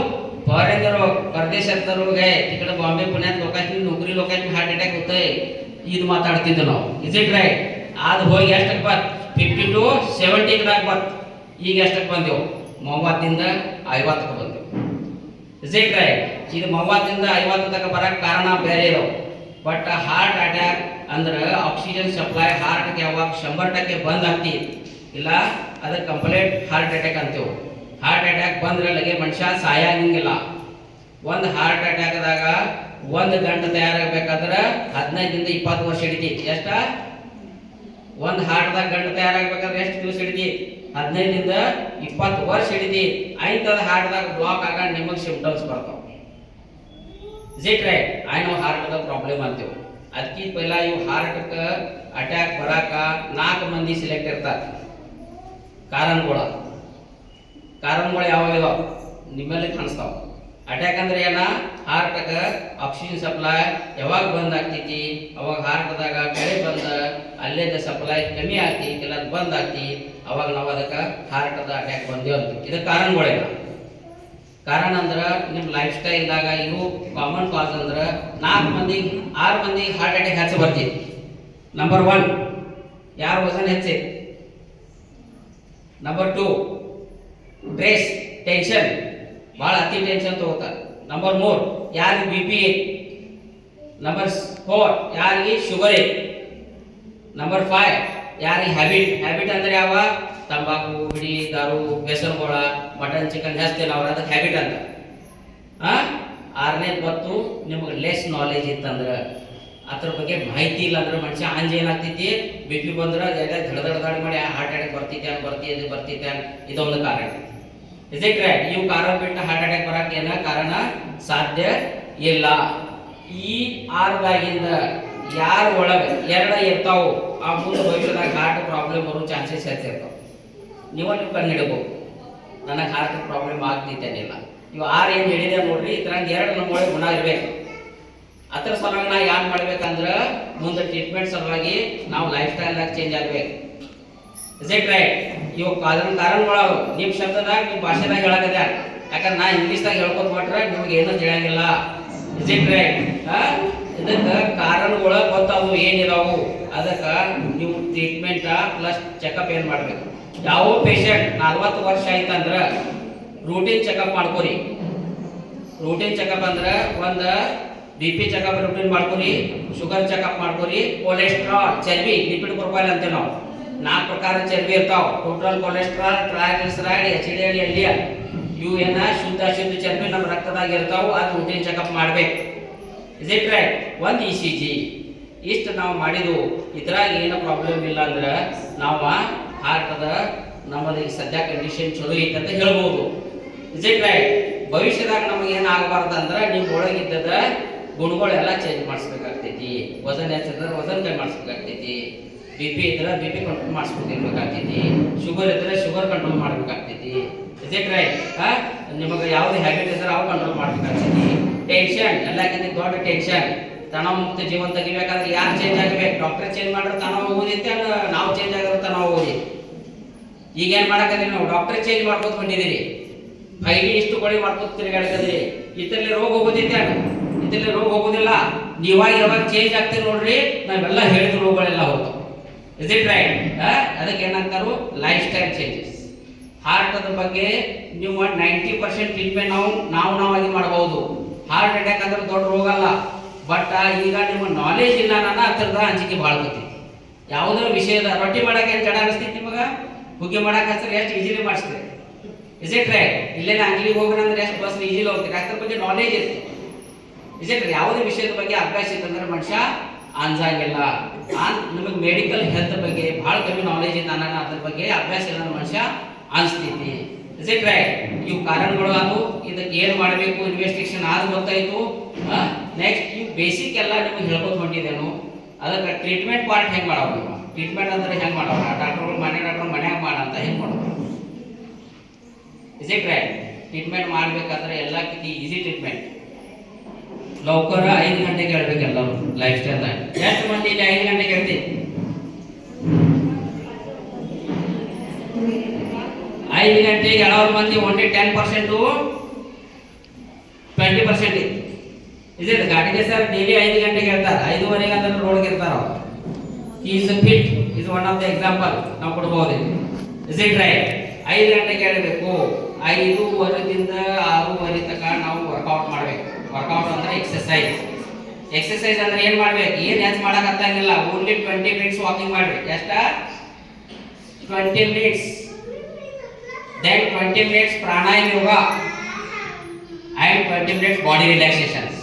ಫಾರಿನ್ ರೋಗ. परदेशात रोग आहे. तिकडे बॉम्बे पुण्यात लोकांची नोकरी लोकांची हार्ट अटॅक होतंय. ಇದು ಮಾತಾಡ್ತಿದ್ವು ನಾವು. Is it right? ಅದು ಹೋಗಿ ಎಷ್ಟಕ್ಕೆ ಬಂತು? 50 to 70 ಬಂತು. ಈಗ ಎಷ್ಟಕ್ಕೆ ಬಂದೆವು? 30 ದಿಂದ 50ಕ್ಕೆ ಬಂದೆವು. Is it right? ಇದು 30 ದಿಂದ 50 ತನಕ ಬರಕ್ಕೆ ಕಾರಣ ಬೇರೆ ಇದಾವೆ. ಬಟ್ ಹಾರ್ಟ್ ಅಟ್ಯಾಕ್ ಅಂದ್ರೆ ಆಕ್ಸಿಜನ್ ಸಪ್ಲೈ ಹಾರ್ಟ್ಗೆ ಯಾವಾಗ 100% ಬಂದ್ ಆಗ್ತಿ ಇಲ್ಲ ಅದಕ್ಕೆ ಕಂಪ್ಲೀಟ್ ಹಾರ್ಟ್ ಅಟ್ಯಾಕ್ ಅಂತೀವಿ. ಹಾರ್ಟ್ ಅಟ್ಯಾಕ್ ಬಂದ್ರೆ ಲಗೆ ಮನುಷ್ಯ ಸಾಯಂಗಿಲ್ಲ. ಒಂದು ಹಾರ್ಟ್ ಅಟ್ಯಾಕ್ದಾಗ 1 ಗಂಟೆ ತಯಾರಾಗಬೇಕಾದ್ರೆ 15 ದಿಂದ 20 ವರ್ಷ ಹಿಡಿತೈತಿ. ಎಷ್ಟ? ಒಂದು ಹಾರ್ಟ್ದಾಗ ಗಂಟೆ ತಯಾರಾಗಬೇಕಾದ್ರೆ ಎಷ್ಟು ದಿವಸ ಹಿಡಿತಿ? 15 ದಿಂದ 20 ವರ್ಷ ಹಿಡಿತಿ. ಆಯ್ತದ ಹಾರ್ಟ್ದಾಗ ಬ್ಲಾಕ್ ಆಗ ನಿಮಗೆ ಸಿಂಪ್ಟಮ್ಸ್ ಬರ್ತಾವ. Is it right? ನಾವು ಹಾರ್ಟ್ದ ಪ್ರಾಬ್ಲಮ್ ಅಂತೀವಿ. ಅದಕ್ಕೆ ಪೈಲ ಇವು ಹಾರ್ಟ್ಗೆ ಅಟ್ಯಾಕ್ ಬರಾಕ 4 ಮಂದಿ ಸಿಲೆಕ್ಟ್ ಇರ್ತಾರೆ. ಕಾರಣಗಳು ಯಾವಾಗ ಇದಾವ? ನಿಮ್ಮಲ್ಲಿ ಕಾಣಿಸ್ತಾವ. ಅಟ್ಯಾಕ್ ಅಂದ್ರೆ ಏನ? ಹಾರ್ಟ್ಗೆ ಆಕ್ಸಿಜನ್ ಸಪ್ಲೈ ಯಾವಾಗ ಬಂದ್ ಆಗ್ತೈತಿ? ಅವಾಗ ಹಾರ್ಟ್ದಾಗ ಕಳೆ ಬಂದ ಅಲ್ಲೇದ ಸಪ್ಲೈ ಕಮ್ಮಿ ಆಗ್ತಿ, ಇಲ್ಲ ಬಂದ್ ಆಗ್ತಿ. ಅವಾಗ ನಾವು ಅದಕ್ಕೆ ಹಾರ್ಟ್ದ ಅಟ್ಯಾಕ್ ಬಂದೇವು ಅಂತೀವಿ. ಇದಕ್ಕೆ ಕಾರಣಗಳೇನ? ಕಾರಣ ಅಂದ್ರೆ ನಿಮ್ಮ ಲೈಫ್ ಸ್ಟೈಲ್ದಾಗ ಇವು ಕಾಮನ್ ಕಾಸ್ ಅಂದ್ರೆ 6 ಮಂದಿ ಹಾರ್ಟ್ ಅಟ್ಯಾಕ್ ಹೆಚ್ಚು ಬರ್ತೈತಿ. ನಂಬರ್ 1 ಯಾರ ವಜನ್ ಹೆಚ್ಚೈತಿ? ನಂಬರ್ 2 ಸ್ಟ್ರೆಸ್, ಟೆನ್ಷನ್, ಭಾಳ ಅತಿ ಟೆನ್ಷನ್ ತಗೋತಾರೆ. ನಂಬರ್ 3 ಯಾರಿಗೆ BP ಐತಿ. ನಂಬರ್ 4 ಯಾರಿಗೆ ಶುಗರ್ ಐತಿ. ನಂಬರ್ 5 ಯಾರಿಗೆ ಹ್ಯಾಬಿಟ್ ಅಂದ್ರೆ ಯಾವ? ತಂಬಾಕು, ಬಿಡಿ, ದಾರು, ಬೇಸನ್ಗೋಳ, ಮಟನ್, ಚಿಕನ್ ಜಾಸ್ತಿ ನಾವು ಅದಕ್ಕೆ ಹ್ಯಾಬಿಟ್ ಅಂತ. 6ನೇ ಗೊತ್ತು ನಿಮಗೆ ಲೆಸ್ ನಾಲೆಜ್ ಇತ್ತಂದ್ರೆ, ಅದ್ರ ಬಗ್ಗೆ ಮಾಹಿತಿ ಇಲ್ಲ ಅಂದ್ರೆ ಮನುಷ್ಯ ಅಂಜ ಏನಾಗ್ತೈತಿ? BP ಬಂದ್ರೆ ದಡ ಮಾಡಿ ಹಾರ್ಟ್ ಅಟ್ಯಾಕ್ ಬರ್ತೈತೆ ಇದೊಂದು ಕಾರಣ. Is it right? ಇವು ಕಾರಣ ಬಿಟ್ಟು ಹಾರ್ಟ್ ಅಟ್ಯಾಕ್ ಬರಕ್ಕೆ ಏನ ಕಾರಣ ಸಾಧ್ಯ ಇಲ್ಲ. ಈ 6 ಯಾರ ಒಳಗೆ 2 ಇರ್ತಾವು ಆ ಮುಂದೆ ಭವಿಷ್ಯದಾಗ ಹಾರ್ಟ್ ಪ್ರಾಬ್ಲಮ್ ಬರೋ ಚಾನ್ಸಸ್ ಹೆಚ್ಚಿರ್ತಾವ. ನೀವು ಕಂಡು ಹಿಡಬಹುದು. ನನಗೆ ಹಾರ್ಟ್ ಪ್ರಾಬ್ಲಮ್ ಆಗ್ತಿದ್ದೇನಿಲ್ಲ. ಇವು 6 ಏನು ಹೇಳಿದೆ ನೋಡ್ರಿ, ಇದ್ರಾಗ 2 ನಮ್ಮೊಳಗೆ ಗುಣ ಇರ್ಬೇಕು. ಅದ್ರ ಸಲುವಾಗಿ ನಾ ಏನು ಮಾಡ್ಬೇಕಂದ್ರೆ ಮುಂದೆ ಟ್ರೀಟ್ಮೆಂಟ್ ಸಲುವಾಗಿ ನಾವು ಲೈಫ್ ಸ್ಟೈಲ್ದಾಗ ಚೇಂಜ್ ಆಗ್ಬೇಕು. Is it right? ಇವು ಕಾರಣಗಳು ನಿಮ್ಮ ಶಬ್ದದಾಗ ನಿಮ್ಮ ಭಾಷೆದಾಗ ಹೇಳಕತ್ತೆ. ಯಾಕಂದ್ರೆ ನಾ ಇಂಗ್ಲೀಷ್ದಾಗ ಹೇಳ್ಕೊತ ಬಿಟ್ರೆ ನಿಮ್ಗೆ ಏನೂ ತಿಳಿಯಂಗಿಲ್ಲ. Is it right? ಇದಕ್ಕೆ ಕಾರಣಗಳು ಗೊತ್ತಾವು ಏನಿದಾವು, ಅದಕ್ಕೆ ನೀವು ಟ್ರೀಟ್ಮೆಂಟ್ ಪ್ಲಸ್ ಚೆಕಪ್ ಏನು ಮಾಡಬೇಕು. ಯಾವ ಪೇಷಂಟ್ 40 ವರ್ಷ ಆಯ್ತಂದ್ರೆ ರೂಟೀನ್ ಚೆಕಪ್ ಮಾಡ್ಕೊರಿ. ರೂಟೀನ್ ಚೆಕಪ್ ಅಂದ್ರೆ ಒಂದು BP ಚೆಕಪ್ ರೂಟೀನ್ ಮಾಡ್ಕೊರಿ, ಶುಗರ್ ಚೆಕಪ್ ಮಾಡ್ಕೊರಿ, ಕೊಲೆಸ್ಟ್ರಾಲ್, ಚರ್ಬಿ, ಲಿಪಿಡ್ ಪ್ರೊಫೈಲ್ ಅಂತೇವೆ ನಾವು. 4 ಪ್ರಕಾರ ಚರ್ಬಿ ಇರ್ತಾವ. Total cholesterol, triglyceride, HDL, LDL ಇವು ಶುದ್ಧ ಚರ್ಬಿ ನಮ್ಮ ರಕ್ತದಾಗ ಇರ್ತಾವು. ಅದು ರೂಟೀನ್ ಚೆಕಪ್ ಮಾಡ್ಬೇಕು. Is it right? ಒಂದು ECG ಇಷ್ಟು ನಾವು ಮಾಡಿದ್ವು. ಇದ್ರಾಗ ಏನು ಪ್ರಾಬ್ಲಮ್ ಇಲ್ಲ ಅಂದ್ರೆ ನಾವು ಹಾರ್ಟದ ನಮ್ಮದು ಈಗ ಸದ್ಯ ಕಂಡೀಷನ್ ಚಲೋ ಐತೆ ಅಂತ ಹೇಳ್ಬೋದು. Is it right? ಭವಿಷ್ಯದಾಗ ನಮಗೆ ಏನು ಆಗಬಾರ್ದು ಅಂದ್ರೆ ನಿಮ್ಮ ಒಳಗಿದ್ದದ ಗುಣಗಳೆಲ್ಲ ಚೇಂಜ್ ಮಾಡಿಸ್ಬೇಕಾಗ್ತೈತಿ. ವಜನ್ ಹೆಚ್ಚಿದ್ರೆ ವಜನ್ ಕಮ್ಮಿ ಮಾಡಿಸ್ಬೇಕಾಗ್ತೈತಿ. BP ಇದ್ರೆ BP ಕಂಟ್ರೋಲ್ ಮಾಡಿಸ್ಬೇಕಿರ್ಬೇಕಾಗ್ತೈತಿ. ಶುಗರ್ ಇದ್ರೆ ಶುಗರ್ ಕಂಟ್ರೋಲ್ ಮಾಡ್ಬೇಕಾಗ್ತೈತಿ. Is it right? ನಿಮಗೆ ಯಾವುದೇ ಹ್ಯಾಬಿಟ್ ಇದ್ರೆ ಅವು ಕಂಟ್ರೋಲ್ ಮಾಡ್ಬೇಕಾಗ್ತೈತಿ. ಟೆನ್ಷನ್ ಎಲ್ಲಕ್ಕಿಂತ ದೊಡ್ಡ ಟೆನ್ಷನ್. ತನಾವ ಮುಕ್ತ ಜೀವನ ತೆಗಿಬೇಕಾದ್ರೆ ಯಾರು ಚೇಂಜ್ ಆಗಬೇಕು? ಡಾಕ್ಟರ್ ಚೇಂಜ್ ಮಾಡಿದ್ರೆ ತನಾವ ಹೋಗೋದೈತೆ, ನಾವು ಚೇಂಜ್ ಆಗಿದ್ರೆ ತನಾವ ಹೋಗೋದಿ. ಈಗೇನು ಮಾಡಕದ್ರಿ ನಾವು? ಡಾಕ್ಟರ್ ಚೇಂಜ್ ಮಾಡ್ಕೊತ ಬಂದಿದ್ದೀರಿ, ಫೈಲಿ ಇಷ್ಟು ಕೊಡಿ ಮಾಡ್ಕೊತ ತಿರುಗಾಡ್ಕದ್ರಿ. ಇದರಲ್ಲಿ ರೋಗ ಹೋಗೋದೈತೆ, ಇದರಲ್ಲಿ ರೋಗ ಹೋಗೋದಿಲ್ಲ. ನೀವಾಗ ಯಾವಾಗ ಚೇಂಜ್ ಆಗ್ತೀರಿ ನೋಡ್ರಿ, ನಾವೆಲ್ಲ ಹೇಳಿದ ರೋಗಗಳೆಲ್ಲ ಹೋಗ್ತಾವೆ. Is it right? ಅದಕ್ಕೆ ಏನಂತಾರು ಲೈಫ್ ಸ್ಟೈಲ್ ಚೇಂಜಸ್. ಹಾರ್ಟದ ಬಗ್ಗೆ ನೀವು 90% ಟ್ರೀಟ್ಮೆಂಟ್ ನಾವಾಗಿ ಮಾಡಬಹುದು. ಹಾರ್ಟ್ ಅಟ್ಯಾಕ್ ಅಂದ್ರೆ ದೊಡ್ಡ ರೋಗ ಅಲ್ಲ. ಬಟ್ ಈಗ ನಿಮ್ಮ ನಾಲೆಜ್ ಇಲ್ಲ, ನನ್ನ ಹತ್ರದ ಅಂಜಿಕೆ ಭಾಳ ಗೊತ್ತೈತಿ. ಯಾವುದೋ ವಿಷಯದ ರೊಟ್ಟಿ ಮಾಡಕ್ಕೆ ಏನು ಜಡ ಅನಿಸ್ತೈತಿ ನಿಮಗೆ? ಹುಗ್ಗಿ ಮಾಡಕ್ಕೆ ಹಚ್ಚಿದ್ರೆ ಎಷ್ಟು ಈಜಿಲಿ ಮಾಡಿಸ್ತೀರಿ. Is it right? ಇಲ್ಲೇನ ಅಂಗಡಿಗೆ ಹೋಗೋಣಂದ್ರೆ ಎಷ್ಟು ಬಸ್ ಈಜಿಲಿ ಹೋಗ್ತೀರಿ. ಅದ್ರ ಬಗ್ಗೆ ನಾಲೆಜ್ ಇರ್ತದೆ. Is it? ಯಾವುದೇ ವಿಷಯದ ಬಗ್ಗೆ ಅಭ್ಯಾಸ ಇತ್ತಂದ್ರೆ ಮನುಷ್ಯ ಅನ್ಸಂಗಿಲ್ಲ. ನಿಮಗೆ ಮೆಡಿಕಲ್ ಹೆಲ್ತ್ ಬಗ್ಗೆ ಭಾಳ ಕಮ್ಮಿ ನಾಲೆಜ್ ಇತ್ತು, ನನ್ನ ಅದ್ರ ಬಗ್ಗೆ ಅಭ್ಯಾಸ ಇಲ್ಲ ಮನುಷ್ಯ ಅನಿಸ್ತೈತಿ. Is it right? ಇವು ಕಾರಣಗಳು ಅದು. ಇದಕ್ಕೆ ಏನು ಮಾಡಬೇಕು ಇನ್ವೆಸ್ಟಿಗೇಷನ್ ಆದ ಗೊತ್ತಾಯಿತು. ನೆಕ್ಸ್ಟ್ ಇವು ಬೇಸಿಕ್ ಎಲ್ಲ ನಿಮಗೆ ಹೇಳ್ಕೊತ ಹೊಂಟಿದ್ದೇನು. ಅದಕ್ಕೆ ಟ್ರೀಟ್ಮೆಂಟ್ ಪಾರ್ಟ್ ಹೆಂಗೆ ಮಾಡೋದು? ನೀವು ಟ್ರೀಟ್ಮೆಂಟ್ ಅಂದ್ರೆ ಹೆಂಗೆ ಮಾಡೋದು? ಡಾಕ್ಟರ್ಗಳು ಡಾಕ್ಟರ್ ಮನ್ಯಾಗ ಮಾಡಂತ ಹೆಂಗೆ ಮಾಡೋದು? Is it right? ಟ್ರೀಟ್ಮೆಂಟ್ ಮಾಡಬೇಕಾದ್ರೆ ಎಲ್ಲಕ್ಕಿಂತ ಈಸಿ ಟ್ರೀಟ್ಮೆಂಟ್. ಲೌಕರ 5 ಗಂಟೆಗೆ ಹೇಳ್ಬೇಕು ಎಲ್ಲರೂ ಲೈಫ್ ಸ್ಟೈಲ್ದಾಗ. ಎಷ್ಟು ಮಂದಿ ಇಲ್ಲಿ 5 ಗಂಟೆಗೆ ಹೇಳ್ತೀವಿ? 5 ಗಂಟೆಗೆ ಹೇಳೋರು ಮಂದಿ ಓನ್ಲಿ 10%, 20% ಇದೆ. Is it? ಗಾಡಿಗೆ ಸರ್ ಡೈಲಿ 5 ಗಂಟೆಗೆ ಹೇಳ್ತಾರೆ, 5:15 ಅಂದ್ರೆ ರೋಡ್ಗೆ ಇರ್ತಾರ. Is fit is one of the example ನಾವು ಕೊಡ್ಬೋದು. Is it right? 5 ಗಂಟೆಗೆ ಹೇಳಬೇಕು. 5:15ದಿಂದ 6:30 ತನಕ ನಾವು ವರ್ಕೌಟ್ ಮಾಡಬೇಕು. ವರ್ಕೌಟ್ ಅಂದ್ರೆ ಎಕ್ಸರ್ಸೈಸ್. ಎಕ್ಸರ್ಸೈಸ್ ಅಂದ್ರೆ ಏನು ಮಾಡ್ಬೇಕು? ಏನು ಹೆಚ್ಚು ಮಾಡಕ್ಕಾಗಂಗಿಲ್ಲ. ಓನ್ಲಿ 20 ಮಿನಿಟ್ಸ್ ವಾಕಿಂಗ್ ಮಾಡ್ಬೇಕು. ಎಷ್ಟ? 20 minutes. Then 20 minutes pranayama yoga and 20 minutes body relaxations.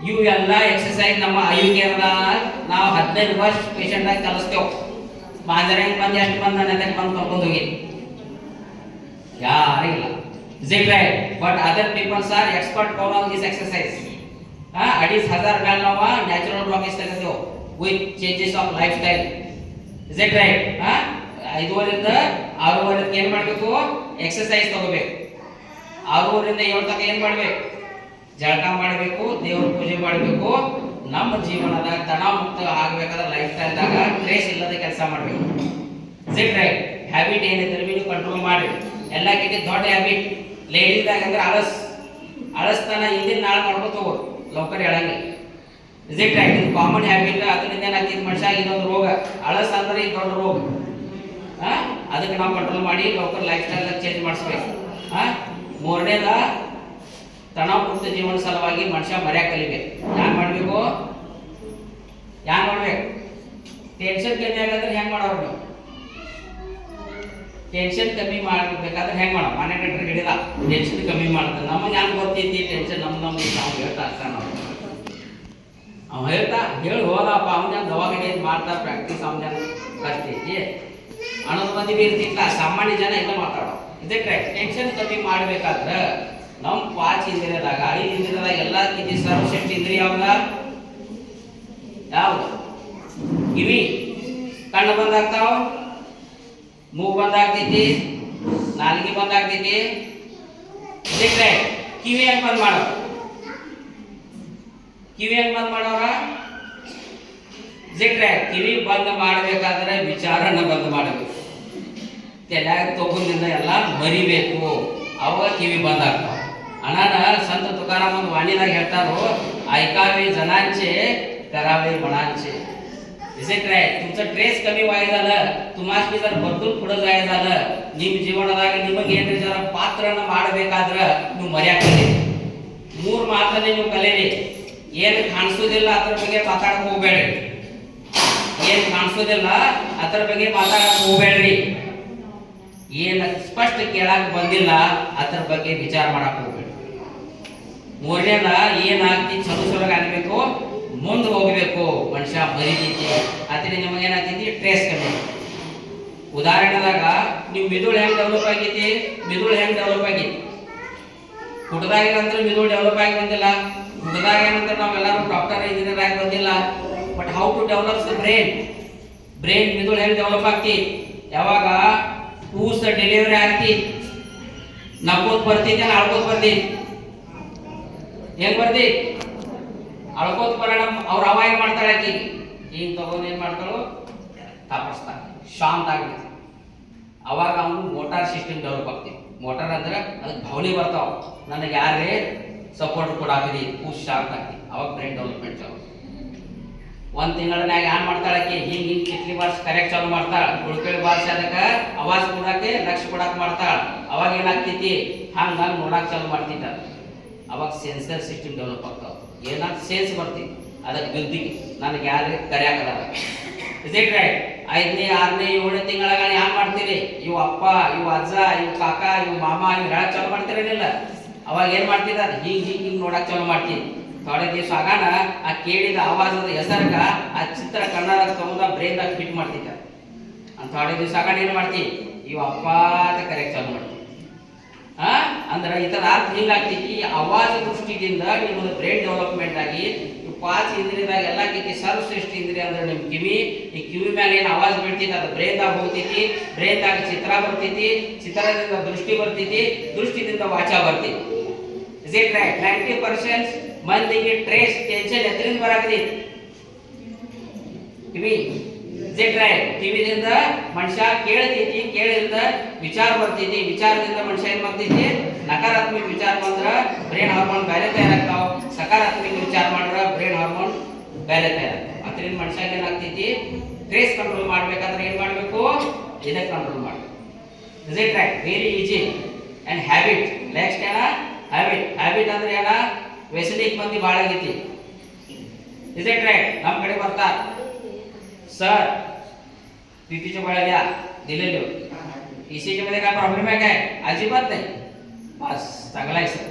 ಇವು ಎಲ್ಲ ಎಕ್ಸರ್ಸೈಸ್ ನಮ್ಮ ಆಯುರ್ವೇದದಾಗ ನಾವು 15 ವರ್ಷ ಪೇಷಂಟಾಗಿ ಕಲಿಸ್ತೇವೆ. ಮಾಂಜರಂಗ್ ಬಂದು ಎಷ್ಟು ಬಂದ ನೆನಕ್ಕೆ ಬಂದು ಕರ್ಕೊಂಡು ಹೋಗಿ ಯಾರಿಲ್ಲ. Is it right? But other people are expert on all this exercise. 1000 ಮೇಲೆ ನಾವು ನ್ಯಾಚುರಲ್ ಬ್ಲಾಕೇಜ್ ತೆಗೆದೇವು with changes of lifestyle. Is it right? 5:15ರಿಂದ 6:30 ಏನು ಮಾಡಬೇಕು? ಎಕ್ಸರ್ಸೈಸ್ ತಗೋಬೇಕು. 6:30ರಿಂದ 7 ತನಕ ಏನು ಮಾಡಬೇಕು? ಜಳಕ ಮಾಡಬೇಕು, ದೇವ್ರ ಪೂಜೆ ಮಾಡಬೇಕು. ನಮ್ಮ ಜೀವನದ ತನಾವ ಮುಕ್ತ ಆಗಬೇಕಾದ್ರೆ ಲೈಫ್ ಸ್ಟೈಲ್ದಾಗ ಸ್ಟ್ರೆಸ್ ಇಲ್ಲದೆ ಕೆಲಸ ಮಾಡಬೇಕು. Is it right? ಹ್ಯಾಬಿಟ್ ಏನಿದ್ರೆ ನೀವು ಕಂಟ್ರೋಲ್ ಮಾಡಿ. ಎಲ್ಲಕ್ಕಿಂತ ದೊಡ್ಡ ಹ್ಯಾಬಿಟ್ ಲೇಡೀಸ್ದಾಗ ಅಂದ್ರೆ ಅಳಸ್ತಾನ ಹಿಂದಿನ ನಾಳೆ ಮಾಡ್ಕೊತ ಹೋಗೋದು, ಲೌಕರ್ ಹೇಳಂಗಿಲ್ಲ. Is it right? ಇದು ಕಾಮನ್ ಹ್ಯಾಬಿಟ್. ಅದರಿಂದ ಏನಾಗ್ತಿದ್ದು ಮನುಷ್ಯ ಇನ್ನೊಂದು ರೋಗ ಅಳಸ್ ಅಂದ್ರೆ ಇದು ದೊಡ್ಡ ರೋಗ. ಅದಕ್ಕೆ ನಾವು ಕಂಟ್ರೋಲ್ ಮಾಡಿ ಲೌಕರ್ ಲೈಫ್ ಸ್ಟೈಲ್ ಚೇಂಜ್ ಮಾಡಿಸ್ಬೇಕು. 3ನೇದ ತನಾವ ಮುಕ್ತ ಜೀವನ ಸಲುವಾಗಿ ಮನುಷ್ಯ ಮರ್ಯಾಕೆ ಕಲಿಬೇಕು. ಹ್ಯಾಂಗೆ ಮಾಡಬೇಕು? ಟೆನ್ಷನ್ ಕಮ್ಮಿ ಆಗಾದ್ರೆ ಹೆಂಗೆ ಮಾಡೋರು ನೀವು? ಟೆನ್ಷನ್ ಕಮ್ಮಿ ಮಾಡಬೇಕಾದ್ರೆ ಹೆಂಗೆ ಮಾಡೋ? ಮನೆ ಡಾಕ್ಟರ್ ಹಿಡಿದ ಟೆನ್ಷನ್ ಕಮ್ಮಿ ಮಾಡ್ತಾನೆ. ನಮಗೆ ಹೆಂಗೆ ಗೊತ್ತೈತಿ ಟೆನ್ಷನ್? ನಮ್ಗೆ ನಾವು ಹೇಳ್ತಾ ಇರ್ತಾನೆ. ಅವ ಹೇಳ್ತಾ ಹೇಳಿ ಹೋದಪ್ಪ, ಅವನ ದವಾಖಾನೆ ಮಾಡ್ತಾ ಪ್ರಾಕ್ಟೀಸ್ ಅವನ ಕಷ್ಟ ಐತಿ ಅನ್ನೋದು ಮಂದಿ ಇರ್ತಿಲ್ಲ. ಸಾಮಾನ್ಯ ಜನ ಇಲ್ಲ ಮಾತಾಡೋ. ಇದಕ್ಕೆ ಟೆನ್ಷನ್ ಕಮ್ಮಿ ಮಾಡಬೇಕಾದ್ರೆ ನಮ್ಮ 5 ಇಂದ್ರಿಯದಾಗ 5 ಇಂದ್ರಿಯದಾಗ ಎಲ್ಲಕ್ಕಿಂತ ಸರ್ವಶ್ರೇಷ್ಠ ಇಂದ್ರಿಯ ಯಾವ್ದು? ಕಿವಿ. ಕಣ್ಣು ಬಂದಾಗ್ತಾವ, ಮೂಗು ಬಂದಾಗ್ತೈತಿ, ನಾಲ್ಗೆ ಬಂದ್ ಆಗ್ತೈತಿ. ಸಿಕ್ರೆ ಕಿವಿ ಹೆಂಗ್ ಬಂದ್ ಮಾಡೋ, ಕಿವಿ ಹೆಂಗ್ ಬಂದ್ ಮಾಡೋರ ಸಿಕ್ರೆ ಕಿವಿ ಬಂದ್ ಮಾಡ್ಬೇಕಾದ್ರೆ ವಿಚಾರನ ಬಂದ್ ಮಾಡಬೇಕು. ತಲೆಯಾಗ ತಗೊಂಡಿಂದ ಎಲ್ಲ ಮರಿಬೇಕು, ಅವಾಗ ಕಿವಿ ಬಂದ್ ಆಗ್ತಾವ. ಅಣ್ಣನ संत तुकाराम ಒಂದು ವಾಣಿದಾಗ ಹೇಳ್ತಾರೋ, ऐकावे जनांचे करावे मनांचे. इसे तुमचं ट्रेस कमी व्हायचं झालं, तुम्हाला जर बदलून पुढे जायचं झालं, ನಿಮ್ಮ ಜೀವನದಾಗ ನಿಮಗೆ ಏನ್ರಿ ಜರ ಪಾತ್ರನ ಮಾಡಬೇಕಾದ್ರೆ ನೀವು ಮರ್ಯಾಕಲಿ. ಮೂರು ಮಾತನ್ನೇ ನೀವು ಕಲೀರಿ. ಏನು ಕಾಣಿಸೋದಿಲ್ಲ ಅದ್ರ ಬಗ್ಗೆ ಮಾತಾಡಕ್ ಹೋಗ್ಬೇಡ್ರಿ. ಏನು ಕಾಣಿಸೋದಿಲ್ಲ ಅದ್ರ ಬಗ್ಗೆ ಮಾತಾಡಕ್ ಹೋಗ್ಬೇಡ್ರಿ. ಏನು ಸ್ಪಷ್ಟ ಕೇಳಕ್ ಬಂದಿಲ್ಲ ಅದ್ರ ಬಗ್ಗೆ ವಿಚಾರ ಮಾಡಕ್ ಹೋಗ್ಬೇಡ್ರಿ. ಮೂರನೇದ ಏನಾಗ್ತಿ ಚಲೋ ಚಲೋಗ ಆಗಬೇಕು, ಮುಂದೆ ಹೋಗಬೇಕು. ಮನುಷ್ಯ ಮರಿತೈತಿ ಅತಿ ನಿಮಗೇನಾಗ್ತೈತಿ ಟ್ರೇಸ್ ಕಮ್ಮಿ. ಉದಾಹರಣೆದಾಗ ನೀವು ಮಿದುಳು ಹೆಂಗ್ ಡೆವಲಪ್ ಆಗೈತಿ, ಮಿದುಳು ಹೆಂಗ್ ಡೆವಲಪ್ ಆಗೈತಿ. ಹುಟ್ಟದಾಗ ಏನಂದ್ರೆ ಮಿದುಳು ಡೆವಲಪ್ ಆಗಿ ಬಂದಿಲ್ಲ. ಹುಟ್ಟದಾಗ ಏನಂದ್ರೆ ನಾವೆಲ್ಲರೂ ಡಾಕ್ಟರ್ ಇಂಜಿನಿಯರ್ ಆಗಿ ಬಂದಿಲ್ಲ. But how to develop the brain, brain ಮಿದುಳು ಹೆಂಗ್ ಡೆವಲಪ್ ಆಗ್ತಿ, ಯಾವಾಗ ಕೂಸ ಡೆಲಿವರಿ ಆಗ್ತಿ, ನಕ್ಕೋತ್ ಬರ್ತೈತಿ ಅಲ್ಲ ಅಳ್ಕೋತ್ ಬರ್ತೈತಿ. ಹೆಂಗ್ ಬರ್ತಿ, ಅಳ್ಕೋತ್ ಬರೋಣ. ಅವ್ರ ಅವ ಏನ್ ಮಾಡ್ತಾಳೆ, ಆಕಿ ಈಗ ತಗೊಂಡ್ ಏನ್ ಮಾಡ್ತಾಳು, ತಾಪಸ್ತಾಳೆ, ಶಾಂತ ಆಗ್ತೈತಿ. ಅವಾಗ ಅವನು ಮೋಟಾರ್ ಸಿಸ್ಟಮ್ ಡೆವಲಪ್ ಆಗ್ತೈತಿ. ಮೋಟಾರ್ ಅಂದ್ರೆ ಅದಕ್ಕೆ ಭಾವನೆ ಬರ್ತಾವ, ನನಗೆ ಯಾರೇ ಸಪೋರ್ಟ್ ಕೊಡಾಕದಿ, ಕೂಸ್ ಶಾಂತ ಆಗ್ತೈತಿ. ಅವಾಗ ಬ್ರೈನ್ ಡೆವಲಪ್ಮೆಂಟ್ ಚಾಲು. ಒಂದ್ ತಿಂಗಳನ್ಯಾಗ ಏನ್ ಮಾಡ್ತಾಳೆ ಆಕಿ, ಹಿಂಗ್ ಹಿಂಗ್ ಕಿಟ್ಲಿ ಬಾರ್ಸ್ ಕರೆಕ್ಟ್ ಚಾಲು ಮಾಡ್ತಾಳ. ಗುಳ್ಕಳಿ ಬಾರ್ಸ್ ಅದಕ್ಕೆ ಅವಾಜ್ ಕೊಡಾಕೆ ಲಕ್ಷ ಕೊಡಾಕ್ ಮಾಡ್ತಾಳ. ಅವಾಗ ಏನಾಗ್ತೈತಿ, ಹಂಗ ನೋಡಾಕ್ ಚಾಲು ಮಾಡ್ತಿದ್ದ. ಅವಾಗ ಸೆನ್ಸರ್ ಸಿಸ್ಟಮ್ ಡೆವಲಪ್ ಆಗ್ತಾವ. ಏನಾಗ ಸೆನ್ಸ್ ಬರ್ತಿ ಅದಕ್ಕೆ ಬಿದ್ದಿಗೆ ನನಗೆ ಯಾರು ಕರೆಯಾಕಲ್ಲ. Is it right? 5ನೇ 6ನೇ 7ನೇ ತಿಂಗಳಾಗ ಏನ್ ಮಾಡ್ತೀರಿ, ಇವ್ ಅಪ್ಪ, ಇವ್ ಅಜ್ಜ, ಇವ್ ಕಾಕ, ಇವ್ ಮಾಮ ಇವ್ ಹೇಳಕ್ ಚಾಲು ಮಾಡ್ತಿರಲಿಲ್ಲ. ಅವಾಗ ಏನ್ ಮಾಡ್ತಿದ್ದ, ಹಿಂಗ್ ಹಿಂಗ್ ಹಿಂಗ್ ನೋಡಕ್ ಚಾಲು ಮಾಡ್ತೀನಿ. ಥೋಡೆ ದಿವಸ ಆಗಾನ ಆ ಕೇಳಿದ ಆವಾಜದ ಹೆಸರ್ಗ ಆ ಚಿತ್ರ ಕಣ್ಣಾಗ ತಗೊಂಡ ಬ್ರೈನ್ದಾಗ ಫಿಟ್ ಮಾಡ್ತಿದ್ದ. ಅಂತ ಥೋಡೆ ದಿವಸ ಆಗಾನ ಏನ್ ಮಾಡ್ತಿ, ಇವ್ ಅಪ್ಪ ಅಂತ ಕರೆಕ್ಟ್ ಚಾಲು ಮಾಡ್ತಿ. ಅಂದ್ರೆ ಇದರ ಅರ್ಥ ಹಿಂಗಾಗ್ತೈತಿ, ಅವಾಜ ದೃಷ್ಟಿಯಿಂದ ನಿಮ್ಮದು ಬ್ರೈನ್ ಡೆವಲಪ್ಮೆಂಟ್ ಆಗಿ 5 ಇಂದ್ರಿಯದಾಗ ಎಲ್ಲಕ್ಕಿಂತ ಸರ್ವಶ್ರೇಷ್ಠ ಇಂದ್ರಿಯ ಅಂದ್ರೆ ನಿಮ್ ಕಿವಿ. ಈ ಕಿವಿ ಮೇಲೆ ಏನು ಅವಾಜ್ ಬೀಳ್ತೈತಿ ಅದು ಬ್ರೈನ್ದಾಗ ಹೋಗ್ತೈತಿ, ಬ್ರೈನ್ದಾಗ ಚಿತ್ರ ಬರ್ತೈತಿ, ಚಿತ್ರದಿಂದ ದೃಷ್ಟಿ ಬರ್ತೈತಿ, ದೃಷ್ಟಿದಿಂದ ವಾಚ ಬರ್ತೈತಿ. Is it right? 90% ಮಂದಿಗೆ ಟ್ರೇಸ್ ಟೆನ್ಷನ್ ಎದರಿಂದ ಬರಾಕತೈತಿ, ಕಿವಿ. Is it right? ಕಿವಿದಿಂದ ಮನುಷ್ಯ ಕೇಳ್ತೈತಿ, ಕೇಳಿದಿಂದ ವಿಚಾರ ಬರ್ತೈತಿ, ವಿಚಾರದಿಂದ ಮನುಷ್ಯ ಏನ್ ಮಾಡ್ತೈತಿ, ನಕಾರಾತ್ಮಕ ವಿಚಾರ ಬಂದ್ರ ಬ್ರೈನ್ ಹಾರ್ಮೋನ್ ಬೇರೆ ತಯಾರಾಗ್ತಾವ, ಸಕಾರಾತ್ಮಕ ವಿಚಾರ ಮಾಡಿದ್ರ ಬ್ರೈನ್ ಹಾರ್ಮೋನ್ ಬೇರೆ ತಯಾರಾಗ್ತಾವ. ಅದರಿಂದ ಮನುಷ್ಯ ಏನಾಗ್ತೈತಿ, ಟ್ರೇಸ್ ಕಂಟ್ರೋಲ್ ಮಾಡ್ಬೇಕಾದ್ರೆ ಏನ್ ಮಾಡ್ಬೇಕು, ಇದಕ್ಕೆ ಕಂಟ್ರೋಲ್ ಮಾಡ್ಬೇಕು. Is it right? Very easy. And habit, next ಏನ ಹ್ಯಾಬಿಟ್. ಹ್ಯಾಬಿಟ್ ಅಂದ್ರೆ ಏನ, ವ್ಯಸನಿಕ್ ಮಂದಿ ಭಾಳ ಆಗೈತಿ. Is it right? ನಮ್ಮ ಕಡೆ ಬರ್ತಾರ, सर बीपीच्या गोळ्या द्या, दिलेले ECG मध्ये काय प्रॉब्लेम आहे काय, अजिबात नाही, बस चांगला आहे सर.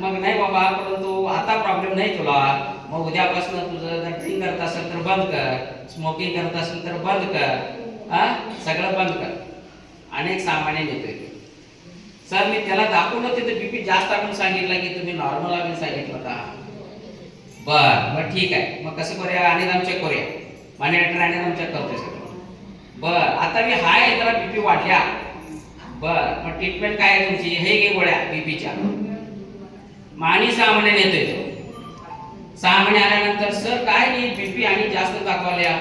मग नाही बाबा, परंतु आता प्रॉब्लेम नाही तुला, मग उद्यापासून तुझं जर ड्रिंक करत असेल तर बंद कर, स्मोकिंग करत असेल तर बंद कर, सगळं बंद कर. अनेक सामान्य नेतोय सर, मी त्याला दाखवलं तिथे बीपी जास्त आपण सांगितलं की तुम्ही नॉर्मल आपण सांगितलं होता. बर मग ठीक आहे, मग कसं करूया, आणि आम चेक करूया, मॉनिटर आणि आम चेक करतोय सगळं. बर आता मी हाय, जरा बीपी वाढल्या. बर मग ट्रीटमेंट काय आहे तुमची, हे घे गोळ्या बीपीच्या. मानी 6 महिने नेतोय तो. 6 महिने आल्यानंतर सर काय नाही, बीपी आणि जास्त दाखवल्या,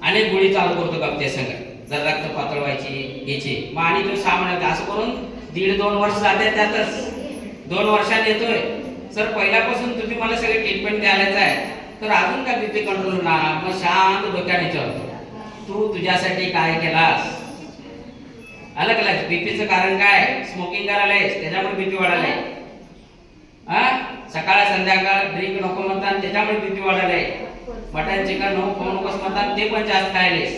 अनेक गोळी चालू करतो का त्या संग, जर रक्त पातळ व्हायची याची. मग आणि तो 6 महिन्यात असं करून 1.5-2 वर्ष जाते. त्यातच 2 वर्षात येतोय सर, पहिल्यापासून तुम्ही मला सगळे ट्रीटमेंट द्यायलाच आहे, तर अजून काय बीपी कंट्रोल होणार. मग शांत डोक्याने विचारतो, तू तुझ्यासाठी काय केलास, अलग अलग बीपीचं कारण काय, स्मोकिंग करायलायस त्याच्यामुळे बीपी वाढायलाय, सकाळ संध्याकाळ ड्रिंक नको म्हणतात त्याच्यामुळे बीपी वाढायलाय, मटन चिकन नको खाऊ नकोस म्हणतात ते पण जास्त खायलेस.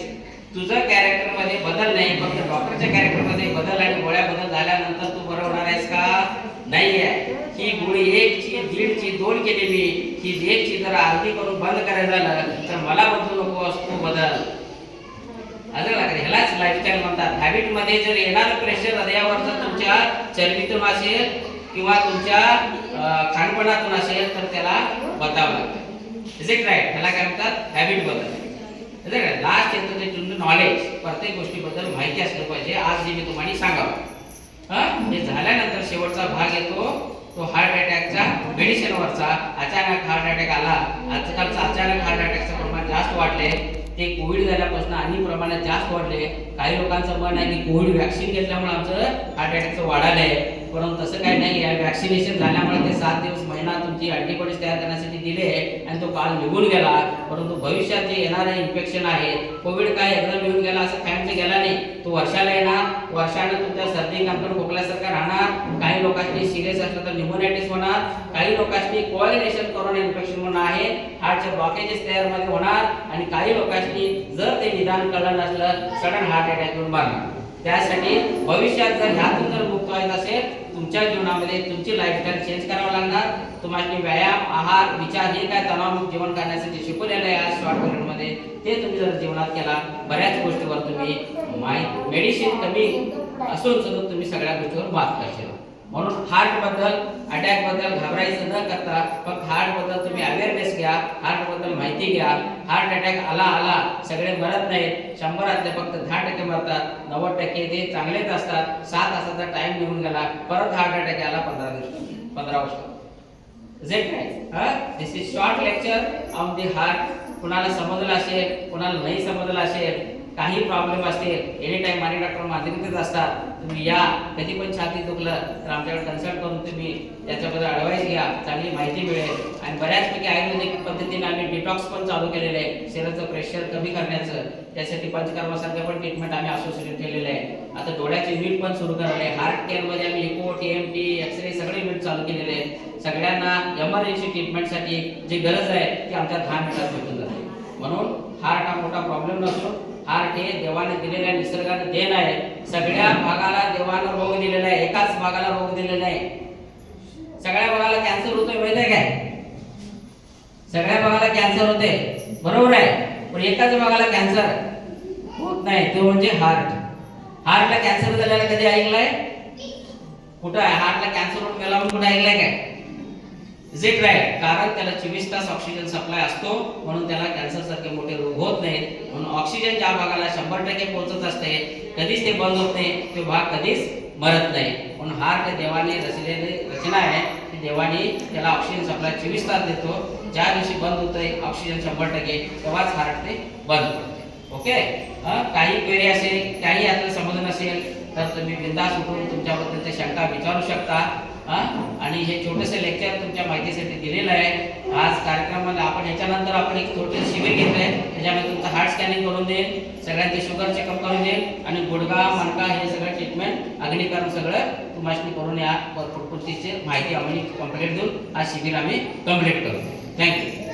तुझं कॅरेक्टर मध्ये बदल नाही, फक्त डॉक्टरच्या कॅरेक्टर मध्ये बदल आणि गोळ्या बदल झाल्यानंतर तू बरं होणार आहेस का, नाहीये. ही गोळी 1ची 1.5ची 2 केली मी, ही 1ची जर अर्धी करून बंद करायचं झालं तर मला बदलू नकोस, तू बदल. असं लागेल. ह्यालाच लाईफस्टाईल म्हणतात. हॅबिट मध्ये जर येणार प्रेशर हृदयावर जर तुमच्या चरबीतून असेल किंवा तुमच्या खाणपणातून असेल तर त्याला बदलावं लागतं. Is it right? ह्याला काय म्हणतात, हॅबिट बदल. लास्ट येतं ते तुमचं नॉलेज, प्रत्येक गोष्टीबद्दल माहिती असलं पाहिजे. आज जे मी तुम्हाला सांगावं हे झाल्यानंतर शेवटचा भाग येतो तो हार्ट अटॅकचा मेडिसिनवरचा. अचानक हार्ट अटॅक आला, आजकालचा अचानक हार्ट अटॅकचं प्रमाण जास्त वाढले. ते कोविड झाल्यापासून आणि प्रमाणात जास्त वाढले. काही लोकांचं मन आहे की कोविड वॅक्सिन घेतल्यामुळे आमचं हार्ट अटॅकचं वाढालंय, परंतु तसं काही नाही. या वॅक्सिनेशन झाल्यामुळे ते 7 दिवस महिना तुमची अँटीबॉडीज तयार करण्यासाठी दिले आणि तो काळ निघून गेला. परंतु भविष्यात जे येणारे इन्फेक्शन आहे, कोविड काय एकदम येऊन गेला असं फॅनचे गेला नाही, तो वर्षाला येणार. वर्षानं तुमच्या सर्दी कांकड खोकल्यासारखं राहणार. काही लोकांनी सिरियस असलं तर न्यूमोनायटिस होणार. काही लोकांनी कोॲग्युलेशन कोरोना इन्फेक्शन म्हणून आहे, हार्टचे ब्लॉकेजेस तयार मध्ये होणार. आणि काही लोकांनी जर ते निदान कळलं नसलं सडन हार्ट अटॅक येऊन मरणार. त्यासाठी भविष्यात जर ह्यातून जर मुक्त व्हायचं असेल, तुमच्या जीवनामध्ये तुमची लाईफस्टाईल चेंज करावं लागणार. तुम्हाला व्यायाम, आहार, विचार हे काय तणावमुक्त जीवन करण्यासाठी शिकवलेलं आहे आज शॉर्ट पिरियडमध्ये, ते तुम्ही जर जीवनात केला, बऱ्याच गोष्टीवर तुम्ही मेडिसिन कमी असून सुद्धा तुम्ही सगळ्या गोष्टीवर मात करशील. म्हणून हार्ट बद्दल, अटॅक बद्दल घाबरायचं न करता फक्त हार्ट बद्दल तुम्ही अवेअरनेस घ्या, हार्ट बद्दल माहिती घ्या. हार्ट अटॅक आला सगळे मरत नाहीत. 100 फक्त 10% मरतात, 90% ते चांगलेच असतात. 7 तासाचा टाइम निघून गेला, परत हार्ट अटॅक आला 15 वर्ष. This is short lecture on the heart. कुणाला समजलं असेल, कुणाला नाही समजलं असेल, काही प्रॉब्लेम असतील, एनी टाइम आणि डॉक्टर माझ्याकडेच असतात. तुम्ही या, कधी पण छाती दुखलं तर आमच्याकडे कन्सल्ट करून तुम्ही त्याच्याबद्दल ॲडवाइस घ्या, चांगली माहिती मिळेल. आणि बऱ्याचपैकी आयुर्वेदिक पद्धतीने आम्ही डिटॉक्स पण चालू केलेलं आहे, शरीराचं प्रेशर कमी करण्याचं. त्यासाठी पंचकर्मासारखं पण ट्रीटमेंट आम्ही असोसिएट केलेलं आहे. आता डोळ्याचे यूनिट पण सुरू करले आहे. हार्ट केअरमध्ये आम्ही इको, TMT, एक्सरे सगळे यूनिट चालू केलेले आहे. सगळ्यांना एमर्जन्सी ट्रीटमेंटसाठी जी गरज आहे ती आमच्या 10 मिनिटात भेटून जाते. म्हणून हार्ट हा मोठा प्रॉब्लेम नसून हार्ट हे देवाने दिलेल्या निसर्गाने देण आहे. सगळ्या भागाला देवानं रोग दिलेला आहे, एकाच भागाला रोग दिलेला आहे. सगळ्या भागाला कॅन्सर होतोय माहिती आहे काय? सगळ्या भागाला कॅन्सर होते, बरोबर आहे, पण एकाच भागाला कॅन्सर होत नाही, तो म्हणजे हार्ट. हार्टला कॅन्सर झालेला कधी ऐकलाय? कुठं आहे? हार्टला कॅन्सर होऊन गेला म्हणून कुठं ऐकलाय काय? Is it right? कारण त्याला 24 तास ऑक्सिजन सप्लाय असतो, म्हणून त्याला कॅन्सर सारखे मोठे रोग होत नाहीत. म्हणून ऑक्सिजन ज्या भागाला 100% पोहोचत असते, कधीच ते बंद होत नाही, तो भाग कधीच मरत नाही. म्हणून हार्ट देवाने रचलेली रचना आहे, की देवाने त्याला ऑक्सिजन सप्लाय 24 तास देतो. ज्या दिवशी बंद होतंय ऑक्सिजन 100% तेव्हाच हार्ट ते बंद पडते. ओके, काही क्वेरी असेल, काही यातलं समजलं नसेल तर तुम्ही बिंदास उठून तुमच्याबद्दलच्या शंका विचारू शकता. आणि हे छोटेसे लेक्चर तुमच्या माहितीसाठी दिलेलं आहे. आज कार्यक्रमाला आपण याच्यानंतर आपण एक छोटे शिबिर घेतोय, त्याच्यामध्ये तुमचं हार्ट स्कॅनिंग करून देईल, सगळ्यांचे शुगर चेकअप करून देईल आणि गुडघा, मणका हे सगळं ट्रीटमेंट अग्निकरण सगळं तुम्हाला करून या पुढची माहिती आम्ही कंप्लीट देऊन हा शिबिर आम्ही कंप्लीट करू. थँक्यू.